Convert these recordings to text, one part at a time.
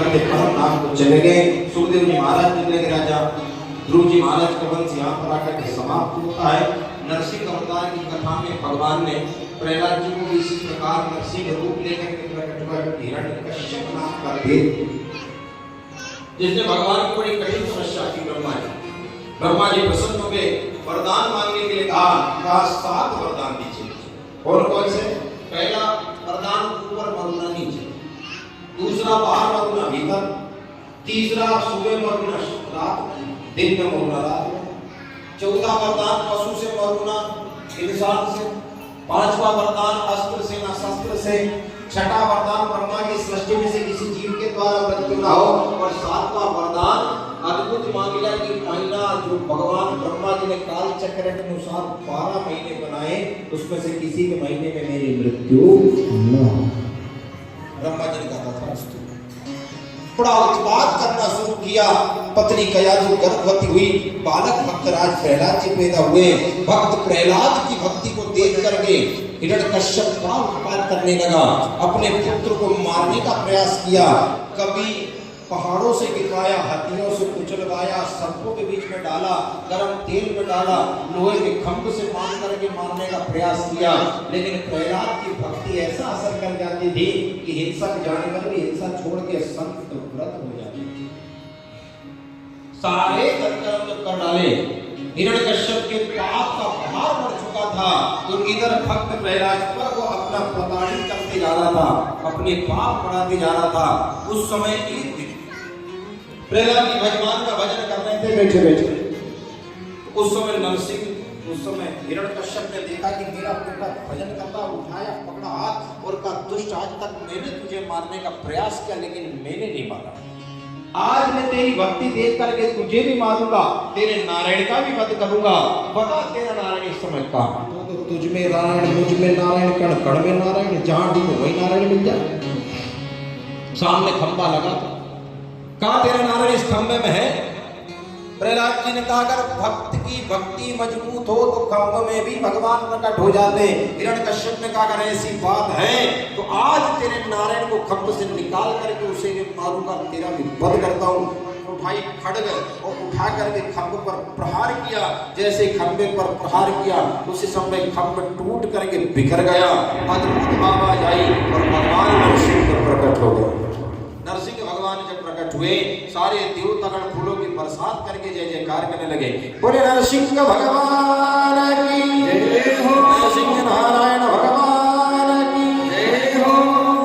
करते परमनाथ को चले गए। सुखदेव जी महाराज निकले के राजा ध्रुव जी महाराज का वंश यहाँ पर आकर के समाप्त होता है। नरसिंह अवतार की कथा में भगवान ने प्रहलाद जी को इसी प्रकार नरसिंह रूप लेकर के प्रकट कर हिरण्यकश्यप नाम का देव, जिसने भगवान को बड़ी कठिन समस्या की ब्रह्मा जी प्रसन्न हो गए, वरदान मांगने के लिए कहा 7 वरदान दीजिए। और कौन से? पहला वरदान ऊपर मरुना नीचे, दूसरा बाहर मरुना भीतर, तीसरा सुबह मरुना रात दिन में मरुना रात में, चौथा वरदान पशु से मरुना इंसान से, पांचवा वरदान अस्त्र से ना शस्त्र से, छठा वरदान ब्रह्मा की सृष्टि में से किसी जीव के द्वारा मृत्यु ना हो, और सातवां वरदान अद्भुत मांगलिया की महिला जो भगवान ब्रह्मा जी ने काल चक्र के अनुसार 12 महीने बनाए, उसमें से किसी के महीने में मेरी मृत्यु न हो। ब्रह्मा जी ने कहा था थोड़ा उत्पाद करना शुरू किया। पत्नी कयाधु गर्भवती हुई, बालक भक्तराज प्रहलाद जी पैदा हुए। भक्त प्रहलाद की भक्ति को देख करके हिरण्यकश्यप बड़ा उत्पाद करने लगा, अपने पुत्र को मारने का प्रयास किया। कभी पहाड़ों से गिरवाया, हाथियों से कुचलवाया, सर्पों के बीच में डाला, गरम तेल में डाला, लोहे के खंभ से बांध करके मारने का प्रयास किया। लेकिन प्रहलाद की भक्ति ऐसा असर कर जाती थी कि हिंसक जानवर भी हिंसा छोड़ के संत व्रत हो जाते थे। सारे कर्म जब कर डाले, हिरण्यकश्यप के पाप का भार बढ़ चुका था, तो इधर भक्त प्रहलाद पर वो अपना प्रताड़ित करते जा रहा था, अपने पाप बढ़ाते जा रहा था। उस समय एक प्रहलाद जी भगवान का भजन कर रहे थे बैठे बैठे। उस समय हिरण्यकश्यप ने देखा कि मेरा बेटा भजन करता, उठाया पकड़ा हाथ और कहा दुष्ट, आज तक मैंने तुझे मारने का प्रयास किया लेकिन मैंने नहीं मारा। आज मैं तेरी भक्ति देख करके तुझे भी मारूंगा, तेरे नारायण का भी वध करूंगा। बता तेरा नारायण इस समय कहां? तो तुझ में नारायण, मुझ में नारायण, कण कण में नारायण, जहां ढूंढो वही नारायण मिल जाए। सामने खंबा लगा था, कहा तेरा नारायण इस खंबे में है। प्रहलाद जी ने कहा अगर भक्त की भक्ति मजबूत हो तो खंभ में भी भगवान प्रकट हो जाते। हिरण्यकश्यप ने कहा अगर ऐसी बात है तो आज तेरे नारायण को खंभ से निकाल करके उसे भी मारूंगा, तेरा भी वध करता हूं। उठाई खड्ग और उठा करके खंभ पर प्रहार किया। जैसे खंभे पर प्रहार किया उसी समय खंभ टूट करके बिखर गया। अद्भुत आवाज आई और भगवान नरसिंह प्रकट हो गए। नरसिंह भगवान जब प्रकट हुए, सारे देवतागण फूलों की बरसात करके जय जयकार करने लगे। बोले नरसिंह भगवान की जय हो, नरसिंह नारायण भगवान की जय हो।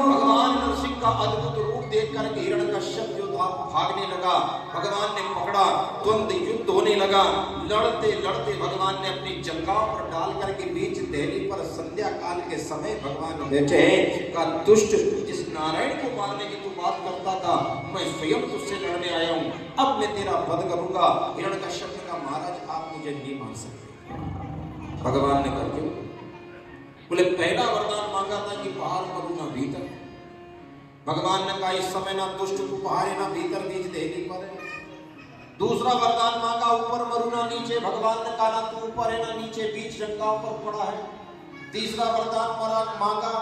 भगवान नरसिंह का अद्भुत रूप देख करके हिरण्यकश्यप जो था भागने लगा। भगवान ने पकड़ा, द्वंद्व युद्ध होने लगा। लड़ते लड़ते भगवान ने अपनी जंघाओं पर डाल करके बीच देहली पर संध्या काल के समय भगवान बैठे हैं। का दुष्ट, जिस नारायण को मारने की तू बात करता था, मैं स्वयं तुझसे लड़ने आया हूं, अब मैं तेरा वध करूंगा। हिरण्यकश्यप ने कहा महाराज आप मुझे नहीं मार सकते। भगवान ने कहा क्यों? बोले पहला वरदान मांगा था कि बाहर मरूंगा भीतर। भगवान ने कहा इस समय ना दुष्ट तू बाहर है ना भीतर, बीच देहली पर है। दूसरा वरदान मांगा ऊपर मरू ना नीचे। भगवान ने कहा ना तू ऊपर है ना नीचे, बीच जंगाओं पर पड़ा है। तीसरा वरदान मांगा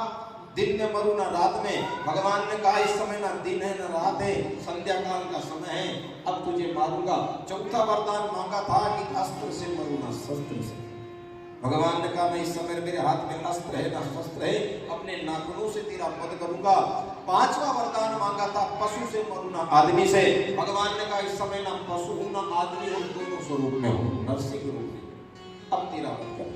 दिन में मरू ना रात में। भगवान ने कहा इस समय ना दिन है ना रात है, संध्या काल का समय है, अब तुझे मारूंगा। चौथा वरदान मांगा था कि अस्त्र से मरू ना शस्त्र से। भगवान ने कहा मैं इस समय मेरे हाथ में अस्त्र है ना शस्त्र है, अपने नाखूनों से तेरा वध करूंगा। पांचवा वरदान मांगा था पशु से मरू ना आदमी से। भगवान ने कहा इस समय ना पशु हूं ना आदमी हूं, दोनों स्वरूप में हूं, नरसिंह रूप में, अब तेरा वध कर।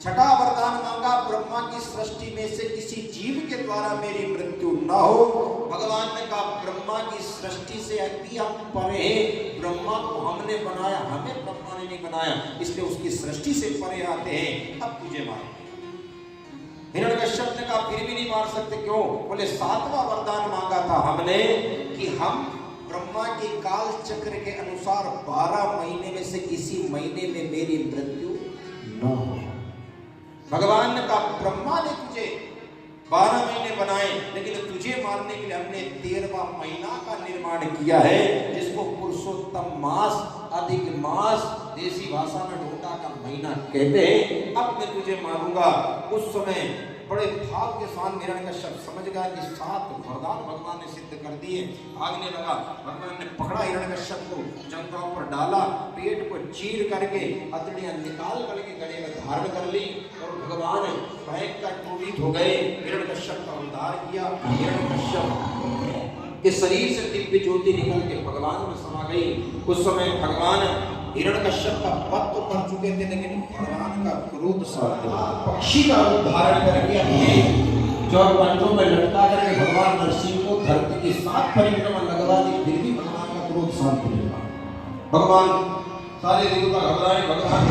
छठा वरदान मांगा ब्रह्मा की सृष्टि में से किसी जीव के द्वारा मेरी मृत्यु न हो। भगवान ने कहा ब्रह्मा की सृष्टि से अति हम परे हैं, ब्रह्मा को हमने बनाया, हमें ब्रह्मा ने नहीं बनाया, इसलिए उसकी सृष्टि से परे आते हैं, अब तुझे मारेंगे। हिरण्यकश्यप ने कहा फिर भी नहीं मार सकते, क्यों? बोले सातवां वरदान मांगा था हमने कि हम ब्रह्मा के काल चक्र के अनुसार 12 महीने में से किसी महीने में मेरी मृत्यु न हो। भगवान ने कहा ब्रह्मा ने तुझे 12 महीने बनाए, लेकिन तुझे मारने के लिए हमने 13वां महीना का निर्माण किया है, जिसको पुरुषोत्तम मास, अधिक मास, देसी भाषा में ढोटा का महीना कहते हैं। अब मैं तुझे मारूंगा। उस समय बड़े भाव के साथ हिरण्यकश्यप समझ गया कि 7 वरदान भगवान ने सिद्ध कर दिए। भागने लगा, भगवान ने पकड़ा हिरण्यकश्यप को, जंघाओं पर डाला, पेट को चीर करके हथेलियां निकाल करके गले में धारण कर ली और भगवान भय का टूटित हो गए। हिरण्यकश्यप का उद्धार किया। हिरण्यकश्यप के शरीर से दिव्य ज्योति निकल के भगवान में समा गई। उस समय भगवान हिरण्यकश्यप का वध तो कर चुके थे, लेकिन भगवान का क्रोध शांत हुआ। पक्षी का रूप धारण करके अपने चौक पंजों में लटका करके भगवान नरसिंह को धरती की 7 परिक्रमा लगवा दी, फिर भी भगवान का क्रोध शांत नहीं हुआ। भगवान सारे देवता घबराए। भगवान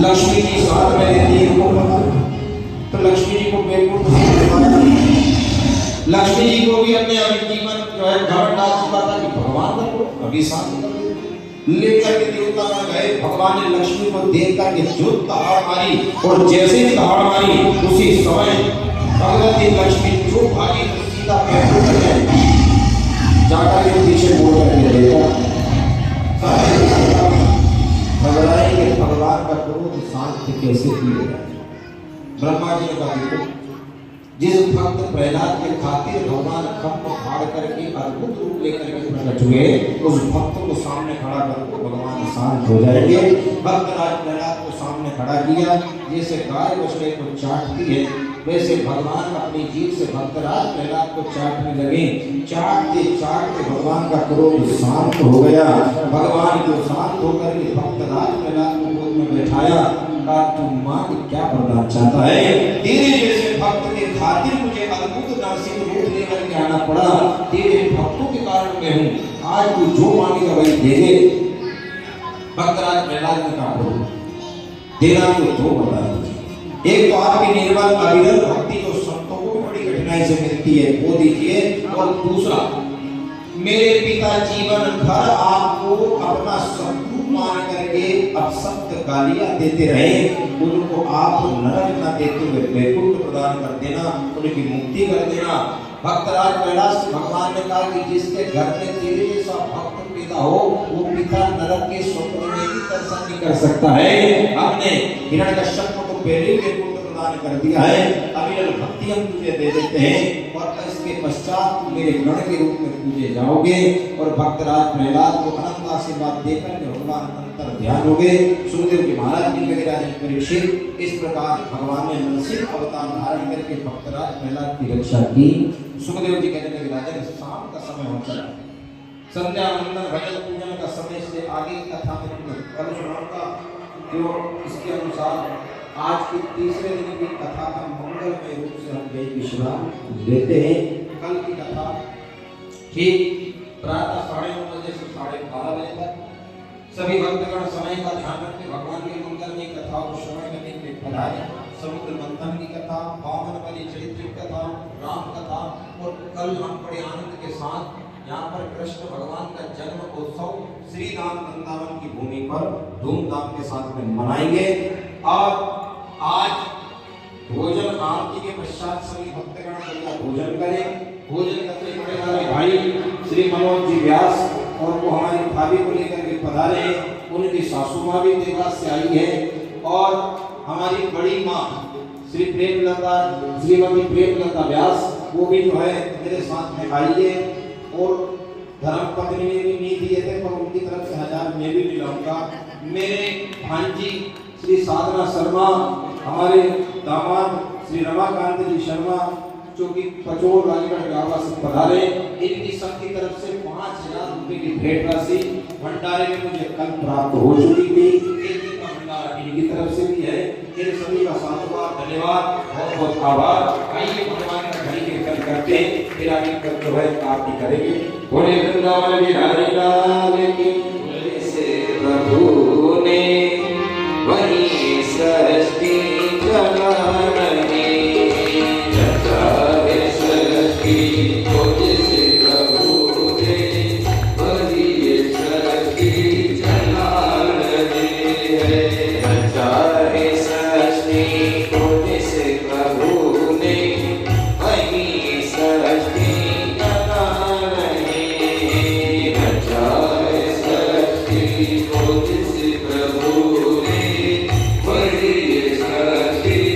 लक्ष्मी जी साथ में रहती है, तो लक्ष्मी जी को बेकुट लक्ष्मी जी को भी अपने जीवन जो है घमंड आ चुका था कि भगवान को अभी शांत कर लेकर के देवता में गए। भगवान ने लक्ष्मी को देख करके जो दहाड़ मारी और जैसे ही दहाड़ मारी उसी समय भगवती लक्ष्मी जो भागी तो सीधा पैर पकड़ गए, जाकर के पीछे मुड़ करके देखा। घबराए कि भगवान का क्रोध शांत कैसे किया जाए। ब्रह्मा जी ने कहा देखो, जिस भक्त प्रहलाद के खातिर भगवान खम्भ फाड़ करके अद्भुत रूप लेकर के प्रकट हुए, उस भक्त को सामने खड़ा करके भगवान शांत हो जाएंगे। भक्त राज प्रहलाद को सामने खड़ा किया, जैसे गाय बछड़े को चाटती है वैसे भगवान अपनी जीभ से भक्तराज प्रहलाद को चाटने लगे। चाटते चाटते भगवान का क्रोध शांत हो गया। भगवान को शांत होकर के भक्तराज प्रहलाद को गोद में बैठाया। कहा तुम मां क्या वरदान चाहता है? तेरे जैसे भक्त के खातिर मुझे अद्भुत नरसिंह रूप लेकर के आना पड़ा। तेरे भक्तों के कारण मैं हूँ, आज तू जो मांगेगा वही देंगे। भक्तराज प्रहलाद ने कहा देना तो 2 वरदान, एक तो आपकी निर्मल अविरल भक्ति जो संतों को बड़ी कठिनाई से मिलती है वो दीजिए, और दूसरा मेरे पिता जीवन भर आपको अपना शत्रु मान करके अपशब्द गालियां देते रहे, उनको आप नरक न देते हुए वैकुंठ प्रदान कर देना, उनकी मुक्ति कर देना। भक्तराज प्रहलाद से भगवान ने कहा कि जिसके घर में तेरे जैसा भक्त पैदा हो वो पिता नरक के स्वप्न में भी दर्शन नहीं कर सकता है। हमने हिरण्यकश्यप को तो पहले ही वैकुंठ प्रदान कर दिया है, अविरल भक्ति हम तुझे दे देते हैं और इसके पश्चात तुम मेरे गण के रूप में पूजे जाओगे। और भक्तराज प्रहलाद को अनंत आशीर्वाद देकर भगवान अंतर ध्यान हो गए। सुखदेव जी महाराज जी के राजन परीक्षित इस प्रकार भगवान ने नरसिंह अवतार धारण करके भक्तराज प्रहलाद की रक्षा की। सुखदेव जी कहने लगे राजन शाम का समय हो चला, संध्या वंदन भजन पूजन का समय से आगे की कथा में कल सुनाऊंगा, जो इसके अनुसार आज की तीसरे दिन की कथा का मंगलमय रूप से हम जय विश्राम लेते हैं। कल की कथा ठीक प्रातः 9:30 बजे से 12:30 बजे तक सभी भक्तगण समय का ध्यान रखते भगवान के मंगलमय कथाओं को श्रवण करने के लिए पधारें। समुद्र मंथन की कथा, वामन बलि चरित्र कथा, राम कथा, और कल हम बड़े आनंद के साथ यहाँ पर कृष्ण भगवान का जन्म उत्सव श्री राम वृंदावन की भूमि पर धूमधाम के साथ में मनाएंगे। और आज भोजन आरती के पश्चात सभी भक्तगण बढ़िया भोजन करें। भोजन करते बड़े हमारे भाई श्री मनोज जी व्यास और वो हमारी भाभी को लेकर के पधारे। उनकी सासू माँ भी देवास से आई है और हमारी बड़ी माँ श्री प्रेमलता श्रीमती प्रेमलता व्यास वो भी जो है मेरे साथ में आई है। और धर्म पत्नी ने भी नहीं दिए थे पर उनकी तरफ से 1000 मैं भी मिलाऊंगा। मेरे भांजी श्री साधना शर्मा, हमारे दामाद श्री रमाकांत जी शर्मा जो कि पचोर राजगढ़ गावा से पधारे, इनकी सबकी तरफ से 5000 रुपए की भेंट राशि भंडारे में मुझे कल प्राप्त हो चुकी थी। एक दिन का भंडारा इनकी तरफ से भी है। इन सभी का साधुवाद धन्यवाद बहुत बहुत आभार। आइए भगवान का हरि कीर्तन करते हैं, फिर आगे कर जो है आरती करेंगे। बोले वृंदावन बिहारी लाल की से प्रभु ने वही सृष्टि चला रही जता है सृष्टि को जिसे प्रभु ने वही सृष्टि चला रही है। जता है सृष्टि को जिसे प्रभु ने वही सृष्टि चला रही है। जता है सृष्टि को जिसे प्रभु ने वही सृष्टि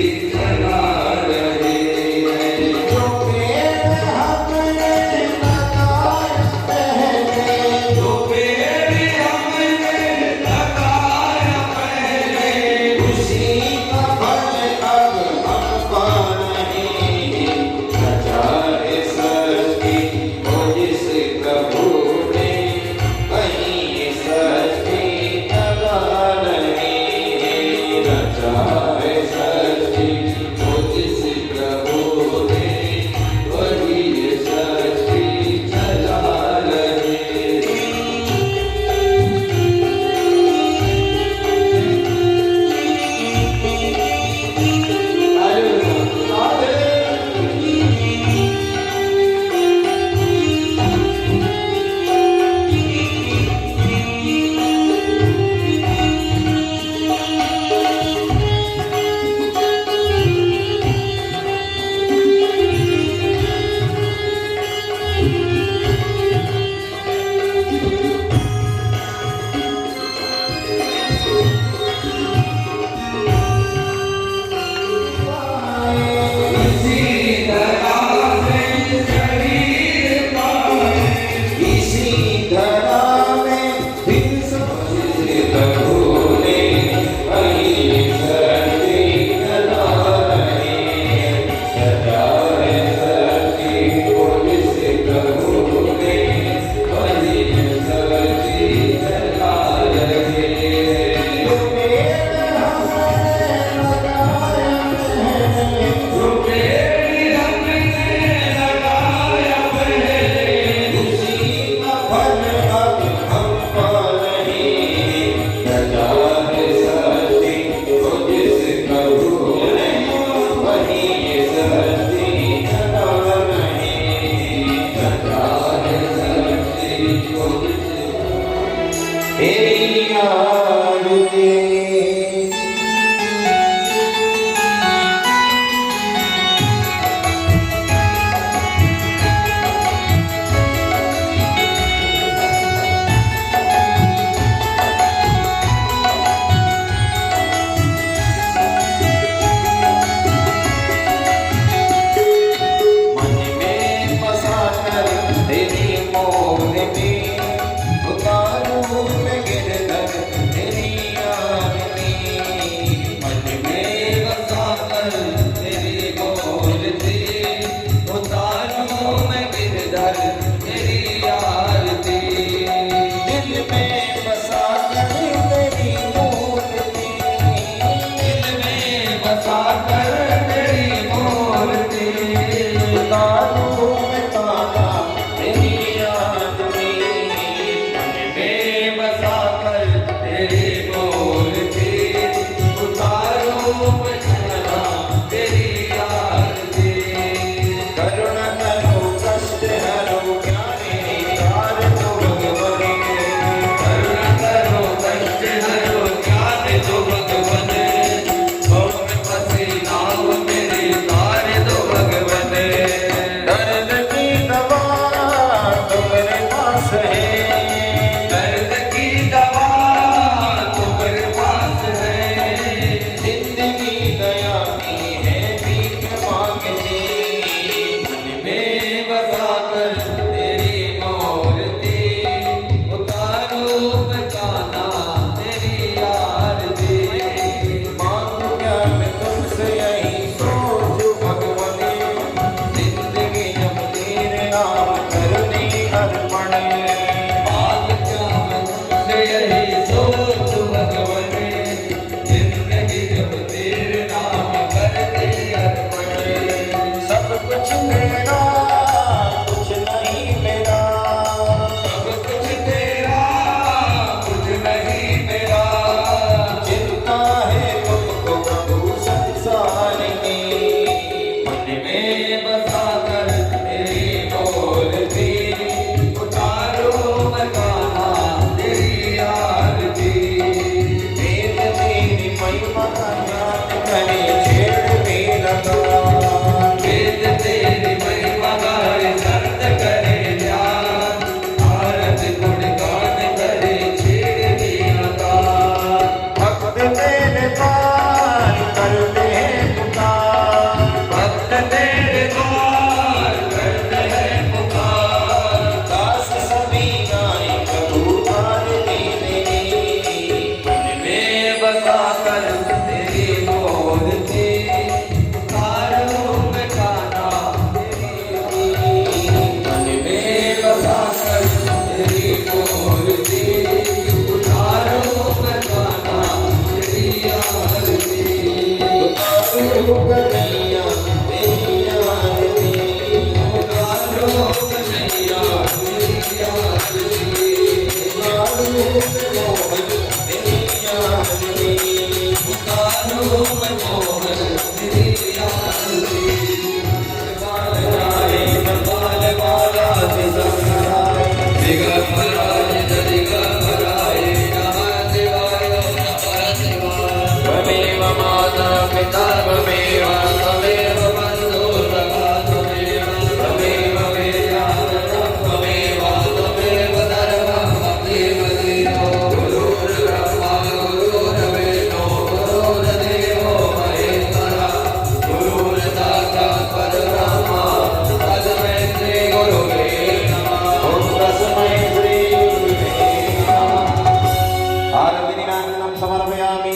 समर्पयामि।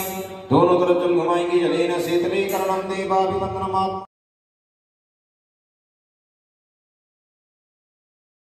दोनों तरफ जल घुमाएंगे। जलेन सेतवे कर्णम देवाभिवंदनमात्।